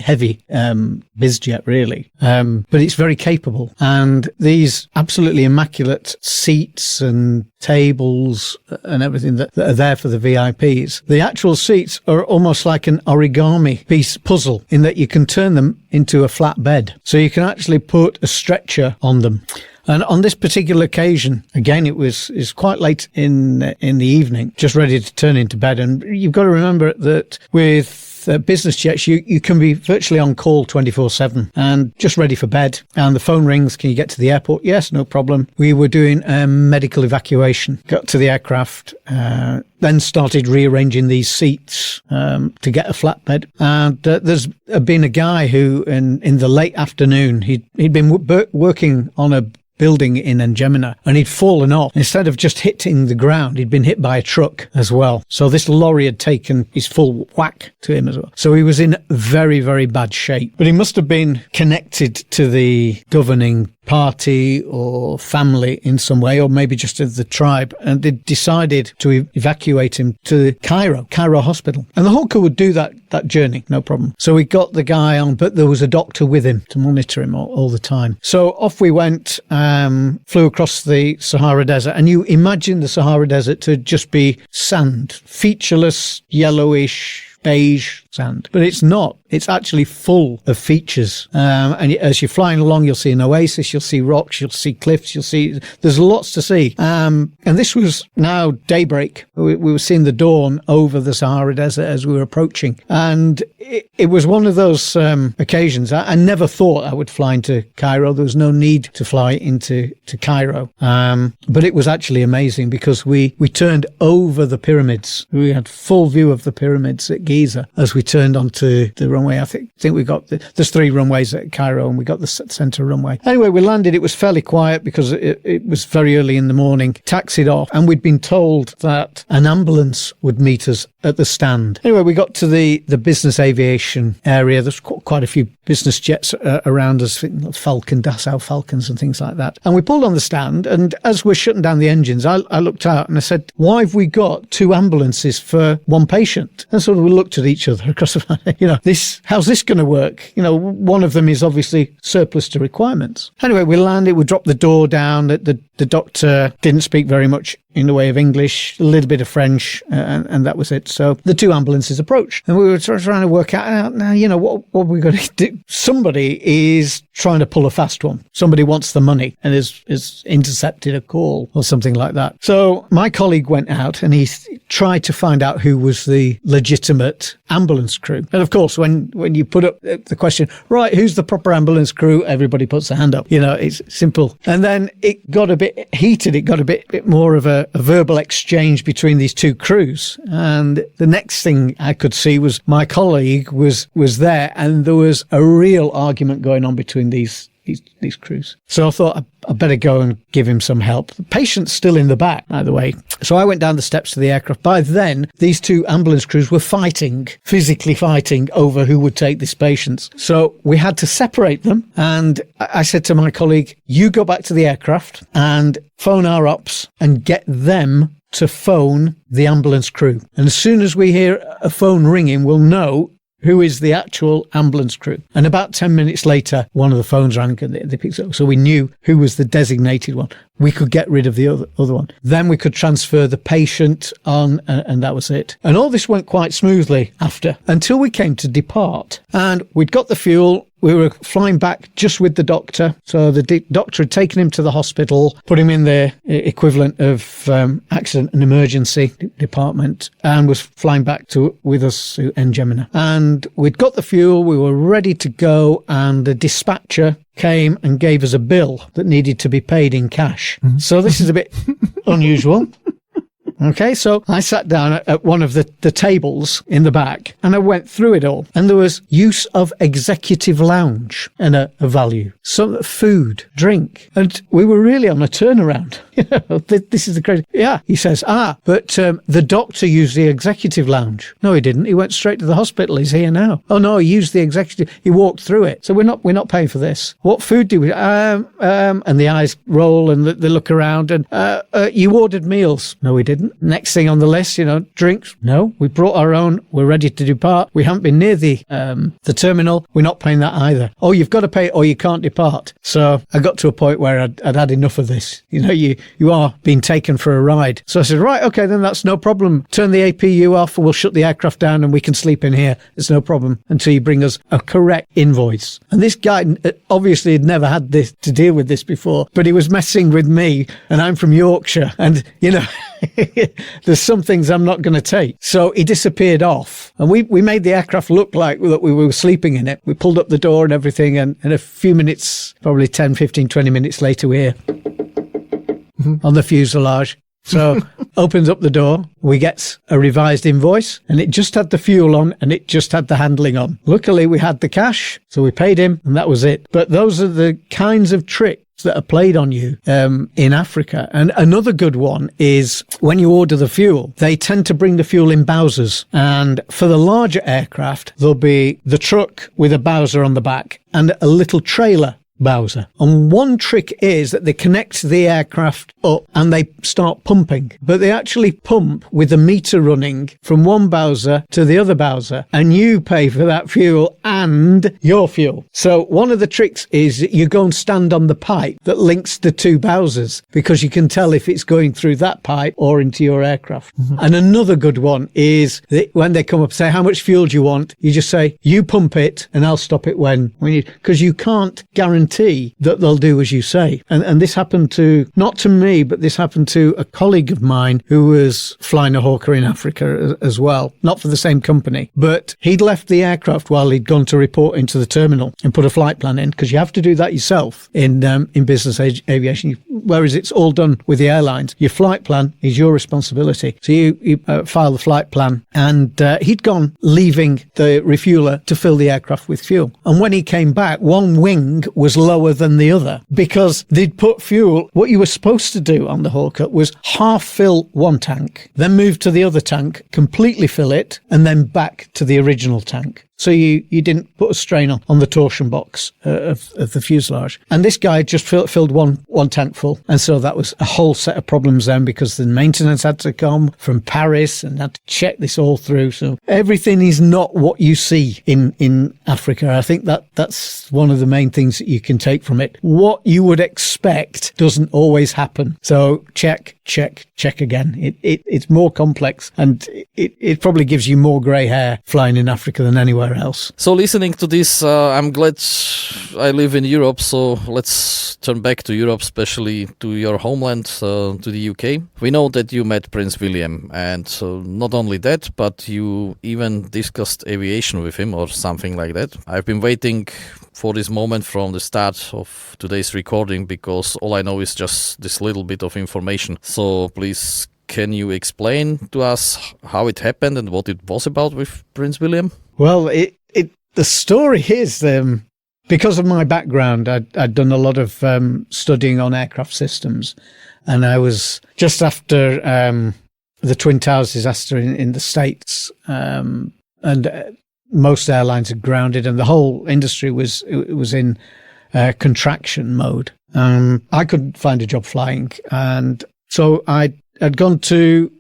bizjet, really. But it's very capable. And these absolutely immaculate seats and tables and everything that are there for the VIPs, the actual seats are almost like an origami piece puzzle, in that you can turn them into a flat bed. So you can actually put a stretcher on them. And on this particular occasion, again, it's quite late in the evening, just ready to turn into bed. And you've got to remember that with business jets, you can be virtually on call 24/7 and just ready for bed. And the phone rings, "Can you get to the airport?" "Yes, no problem." We were doing medical evacuation, got to the aircraft, then started rearranging these seats to get a flatbed. And there's been a guy who, in the late afternoon, he'd been working on a building in N'Djamena, and he'd fallen off. Instead of just hitting the ground, he'd been hit by a truck as well. So this lorry had taken his full whack to him as well. So he was in very, very bad shape. But he must have been connected to the governing party or family in some way, or maybe just to the tribe, and they decided to evacuate him to Cairo Hospital. And the Hawker would do that journey, no problem. So we got the guy on, but there was a doctor with him to monitor him all the time. So off we went, flew across the Sahara Desert, and you imagine the Sahara Desert to just be sand, featureless, yellowish, beige sand, but it's not. It's actually full of features. And as you're flying along, you'll see an oasis, you'll see rocks, you'll see cliffs, there's lots to see. And this was now daybreak. We were seeing the dawn over the Sahara Desert as we were approaching. And it was one of those occasions. I never thought I would fly into Cairo. There was no need to fly into Cairo. But it was actually amazing because we turned over the pyramids. We had full view of the pyramids at Giza as we turned onto the runway. I think we got there's 3 runways at Cairo, and we got the center runway. Anyway, we landed. It was fairly quiet because it was very early in the morning. Taxied off, and we'd been told that an ambulance would meet us at the stand. Anyway, we got to the business aviation area. There's quite a few business jets around us, Falcon, Dassault Falcons and things like that. And we pulled on the stand, and as we're shutting down the engines, I looked out and I said, why have we got 2 ambulances for 1 patient? And so we looked at each other across the how's this going to work? One of them is obviously surplus to requirements. Anyway, we landed, we dropped the door down. The doctor didn't speak very much in the way of English, a little bit of French, and that was it. So the 2 ambulances approached, and we were trying to work out now, what are we going to do? Somebody is trying to pull a fast one. Somebody wants the money and has intercepted a call or something like that. So my colleague went out and he tried to find out who was the legitimate ambulance crew. And of course, when you put up the question, right, who's the proper ambulance crew? Everybody puts their hand up. It's simple. And then it got a bit heated. It got a bit more of a verbal exchange between these 2 crews. And the next thing I could see was my colleague was there, and there was a real argument going on between these crews. So I thought I'd better go and give him some help. The patient's still in the back, by the way. So I went down the steps to the aircraft. By then, these 2 ambulance crews were physically fighting over who would take this patient. So we had to separate them. And I said to my colleague, you go back to the aircraft and phone our ops and get them to phone the ambulance crew. And as soon as we hear a phone ringing, we'll know who is the actual ambulance crew. And about 10 minutes later, one of the phones rang and they picked up. So we knew who was the designated one. We could get rid of the other one. Then we could transfer the patient on, and that was it. And all this went quite smoothly until we came to depart. And we'd got the fuel. We were flying back just with the doctor. So the doctor had taken him to the hospital, put him in the equivalent of accident and emergency department, and was flying back with us to N'Djamena. And we'd got the fuel. We were ready to go, and the dispatcher came and gave us a bill that needed to be paid in cash. So this is a bit unusual. Okay, so I sat down at one of the tables in the back and I went through it all. And there was use of executive lounge and a value. Some food, drink. And we were really on a turnaround. This is the crazy. Yeah, he says, but the doctor used the executive lounge. No, he didn't. He went straight to the hospital. He's here now. Oh, no, he used the executive. He walked through it. So we're not paying for this. What food do we, and the eyes roll and they look around and, you ordered meals. No, we didn't. Next thing on the list, drinks. No, we brought our own. We're ready to depart. We haven't been near the terminal. We're not paying that either. Oh, you've got to pay or you can't depart. So I got to a point where I'd had enough of this. You are being taken for a ride. So I said, right, okay, then that's no problem. Turn the APU off. We'll shut the aircraft down and we can sleep in here. It's no problem until you bring us a correct invoice. And this guy obviously had never had this to deal with this before, but he was messing with me and I'm from Yorkshire and, there's some things I'm not going to take. So he disappeared off and we made the aircraft look like that we were sleeping in it. We pulled up the door and everything and a few minutes, probably 10, 15, 20 minutes later, we're on the fuselage. So opens up the door, we get a revised invoice and it just had the fuel on and it just had the handling on. Luckily we had the cash, so we paid him and that was it. But those are the kinds of tricks that are played on you in Africa. And another good one is when you order the fuel, they tend to bring the fuel in Bowsers. And for the larger aircraft, there'll be the truck with a Bowser on the back and a little trailer Bowser. And one trick is that they connect the aircraft up and they start pumping, but they actually pump with the meter running from one Bowser to the other Bowser, and you pay for that fuel and your fuel. So one of the tricks is you go and stand on the pipe that links the two Bowsers, because you can tell if it's going through that pipe or into your aircraft. Mm-hmm. And another good one is that when they come up and say, how much fuel do you want? You just say, you pump it and I'll stop it when you, because you can't guarantee that they'll do as you say. And this happened to, not to me, but this happened to a colleague of mine who was flying a Hawker in Africa as well, not for the same company, but he'd left the aircraft while he'd gone to report into the terminal and put a flight plan in, because you have to do that yourself in business aviation, whereas it's all done with the airlines. Your flight plan is your responsibility. So you file the flight plan, and he'd gone leaving the refueler to fill the aircraft with fuel. And when he came back, one wing was lower than the other because they'd put fuel. What you were supposed to do on the Hawker was half fill one tank, then move to the other tank, completely fill it, and then back to the original tank. So you didn't put a strain on the torsion box of the fuselage. And this guy just filled one tank full. And so that was a whole set of problems then, because the maintenance had to come from Paris and had to check this all through. So everything is not what you see in Africa. I think that's one of the main things that you can take from it. What you would expect doesn't always happen. So check again. It's more complex, and it probably gives you more grey hair flying in Africa than anywhere else. So listening to this, I'm glad I live in Europe, so let's turn back to Europe, especially to your homeland, to the UK. We know that you met Prince William, and not only that, but you even discussed aviation with him or something like that. I've been waiting for this moment from the start of today's recording, because all I know is just this little bit of information. So please, can you explain to us how it happened and what it was about with Prince William? Well, the story is, because of my background, I'd done a lot of studying on aircraft systems, and I was just after the Twin Towers disaster in the States, and most airlines had grounded, and the whole industry was in contraction mode. I couldn't find a job flying, and so I'd gone to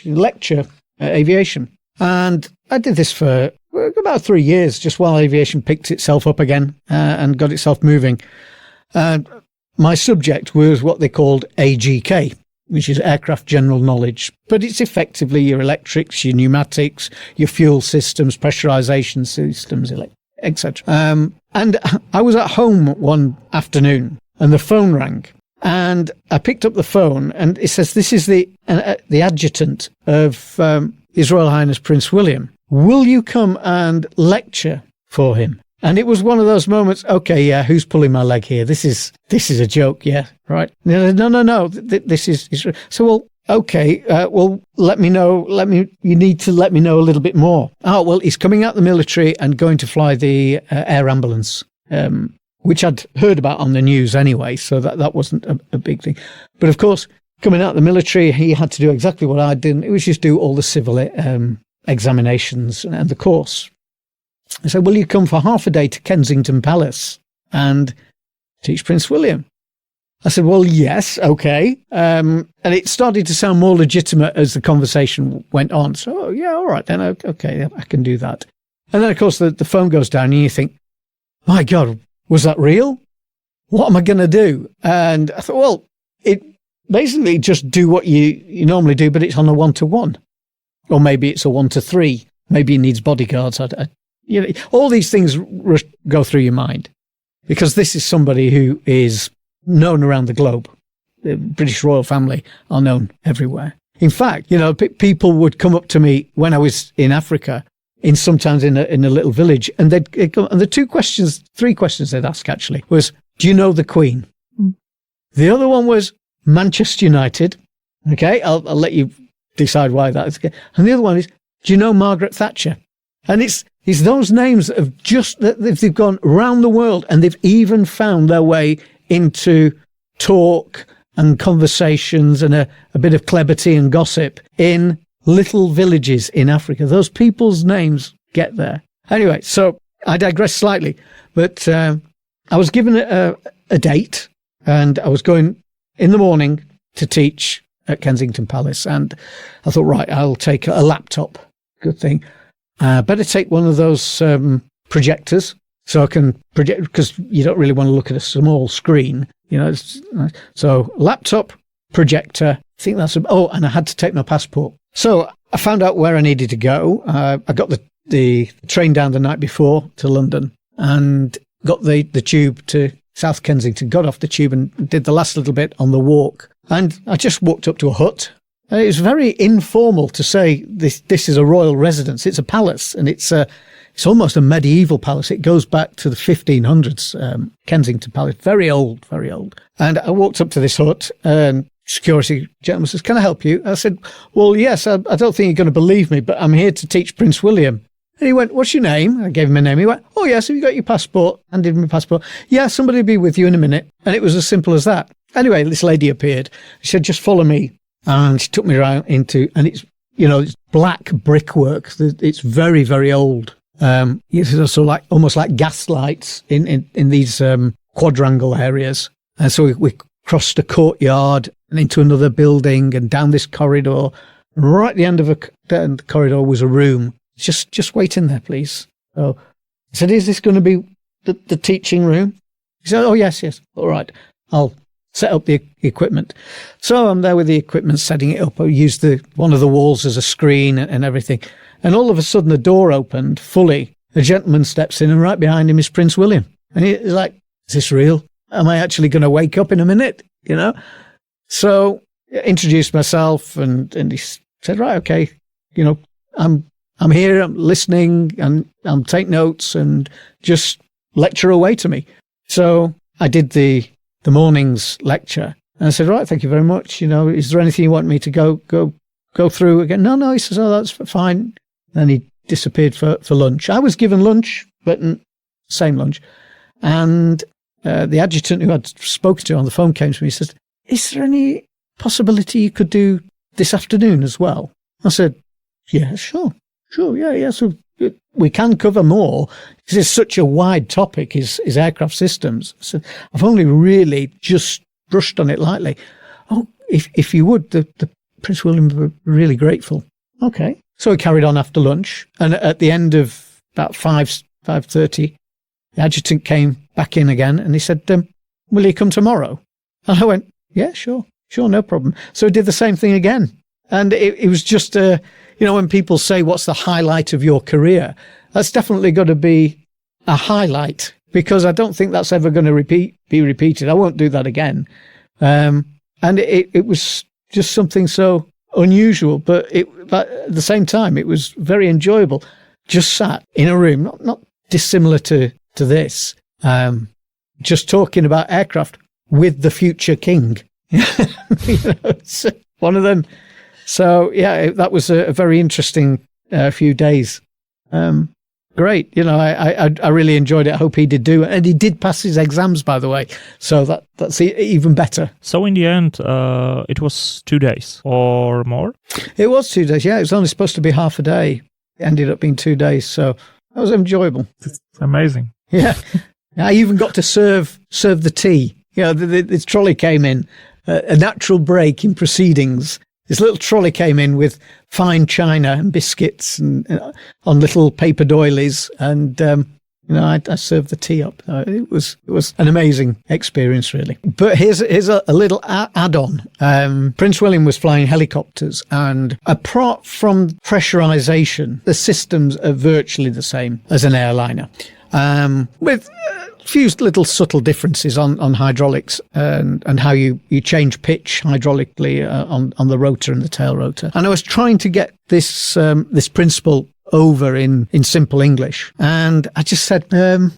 lecture aviation, and I did this for about 3 years, just while aviation picked itself up again and got itself moving. And my subject was what they called AGK, which is aircraft general knowledge, but it's effectively your electrics, your pneumatics, your fuel systems, pressurization systems, etc. And I was at home one afternoon, and the phone rang, and I picked up the phone, and it says, "This is the adjutant of His Royal Highness Prince William. Will you come and lecture for him?" And it was one of those moments. Okay, yeah, who's pulling my leg here? This is a joke, yeah, right? No. This is so. Well, okay. Well, let me know. You need to let me know a little bit more. Oh, well, he's coming out the military and going to fly the air ambulance, which I'd heard about on the news anyway. So that wasn't a big thing. But of course, coming out the military, he had to do exactly what I did. It was just do all the civil examinations and the course. I said, "Will you come for half a day to Kensington Palace and teach Prince William?" I said, "Well, yes, okay." And it started to sound more legitimate as the conversation went on. So, yeah, all right, then, okay, I can do that. And then, of course, the phone goes down, and you think, my God, was that real? What am I going to do? And I thought, well, it basically just do what you normally do, but it's on a 1-to-1. Or maybe it's a 1-to-3. Maybe it needs bodyguards. All these things go through your mind, because this is somebody who is known around the globe. The British royal family are known everywhere. In fact, people would come up to me when I was in Africa, sometimes in a little village, and they'd come, and the 3 questions they'd ask actually was, "Do you know the Queen?" The other one was Manchester United. Okay, I'll let you decide why that is. And the other one is, "Do you know Margaret Thatcher?" And it's those names that they've gone around the world, and they've even found their way into talk and conversations and a bit of celebrity and gossip in little villages in Africa. Those people's names get there. Anyway, so I digress slightly, but I was given a date, and I was going in the morning to teach at Kensington Palace, and I thought, right, I'll take a laptop. Good thing. Better take one of those projectors so I can project, because you don't really want to look at a small screen, you know. So laptop, projector, I think that's, and I had to take my passport. So I found out where I needed to go. I got the train down the night before to London and got the tube to South Kensington, got off the tube and did the last little bit on the walk. And I just walked up to a hut. It was very informal to say this is a royal residence. It's a palace, and it's almost a medieval palace. It goes back to the 1500s, Kensington Palace. Very old, very old. And I walked up to this hut, and security gentleman says, "Can I help you?" I said, "Well, yes, I don't think you're going to believe me, but I'm here to teach Prince William." And he went, "What's your name?" I gave him a name. He went, "Oh, yes, have you got your passport?" Handed him my passport. "Yeah, somebody will be with you in a minute." And it was as simple as that. Anyway, this lady appeared. She said, "Just follow me." And she took me around and it's, you know, it's black brickwork. It's very, very old. It's also like, almost like gas lights in these quadrangle areas. And so we crossed a courtyard and into another building and down this corridor. Right at the end of the corridor was a room. Just wait in there, please. So I said, "Is this going to be the teaching room?" He said, "Oh, yes. All right. I'll set up the equipment." So I'm there with the equipment, setting it up. I used one of the walls as a screen and everything. And all of a sudden, the door opened fully. A gentleman steps in, and right behind him is Prince William. And he's like, "Is this real? Am I actually going to wake up in a minute?" You know? So I introduced myself, and he said, "Right, okay, you know, I'm here, I'm listening, and I'm take notes, and just lecture away to me." So I did the morning's lecture, and I said, "Right, thank you very much. You know, is there anything you want me to go through again?" No. He says, "Oh, that's fine." Then he disappeared for lunch. I was given lunch, but same lunch. And the adjutant who I'd spoken to on the phone came to me and said, "Is there any possibility you could do this afternoon as well?" I said, "Yeah, sure, yeah. So we can cover more. This is such a wide topic, is aircraft systems. So I've only really just brushed on it lightly." "Oh, if you would, the Prince William would be really grateful." Okay. So we carried on after lunch, and at the end of about 5:30, the adjutant came back in again, and he said, "Will you come tomorrow?" And I went, "Yeah, sure, no problem." So I did the same thing again. And it was just, you know, when people say, "What's the highlight of your career?" That's definitely got to be a highlight, because I don't think that's ever going to be repeated. I won't do that again. And it was just something so unusual, but at the same time, it was very enjoyable. Just sat in a room, not dissimilar to this, just talking about aircraft with the future king. You know, it's one of them. So yeah, that was a very interesting few days. Great, you know, I really enjoyed it. I hope he did do it, and he did pass his exams, by the way. So that's even better. So in the end, it was 2 days or more? It was 2 days. Yeah, it was only supposed to be half a day. It ended up being 2 days, so that was enjoyable. It's amazing. Yeah, I even got to serve the tea. You know, this trolley came in, a natural break in proceedings. This little trolley came in with fine china and biscuits and on little paper doilies, and you know, I served the tea up. It was an amazing experience, really. But here's a little add-on. Prince William was flying helicopters, and apart from pressurization, the systems are virtually the same as an airliner, with a few little subtle differences on hydraulics and how you change pitch hydraulically on the rotor and the tail rotor. And I was trying to get this principle over in simple English. And I just said,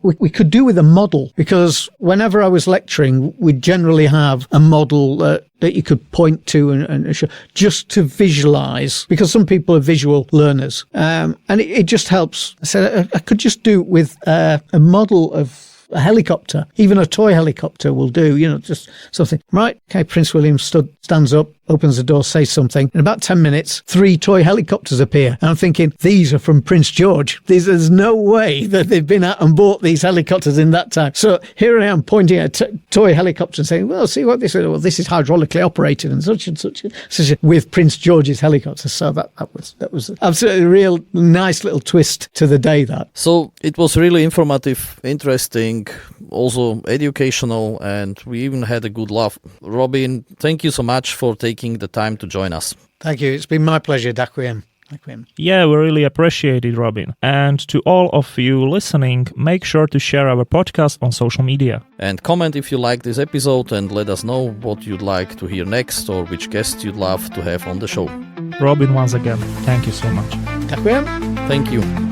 we could do with a model, because whenever I was lecturing, we'd generally have a model that you could point to and show, just to visualize, because some people are visual learners. And it just helps. I said, I could just do with a model of a helicopter, even a toy helicopter will do, just something. Right, okay, Prince William stands up, opens the door, says something. In about 10 minutes, 3 toy helicopters appear. And I'm thinking, these are from Prince George. There's no way that they've been out and bought these helicopters in that time. So here I am pointing at a toy helicopter and saying, well, see what this is. Well, this is hydraulically operated and such with Prince George's helicopter. So that was absolutely a real nice little twist to the day, that. So it was really informative, interesting, also educational, and we even had a good laugh. Robin, thank you so much for taking the time to join us. Thank you. It's been my pleasure. Ďakujem. Yeah, we really appreciate it, Robin. And to all of you listening, make sure to share our podcast on social media. And comment if you like this episode and let us know what you'd like to hear next or which guests you'd love to have on the show. Robin, once again, thank you so much. Ďakujem. Thank you.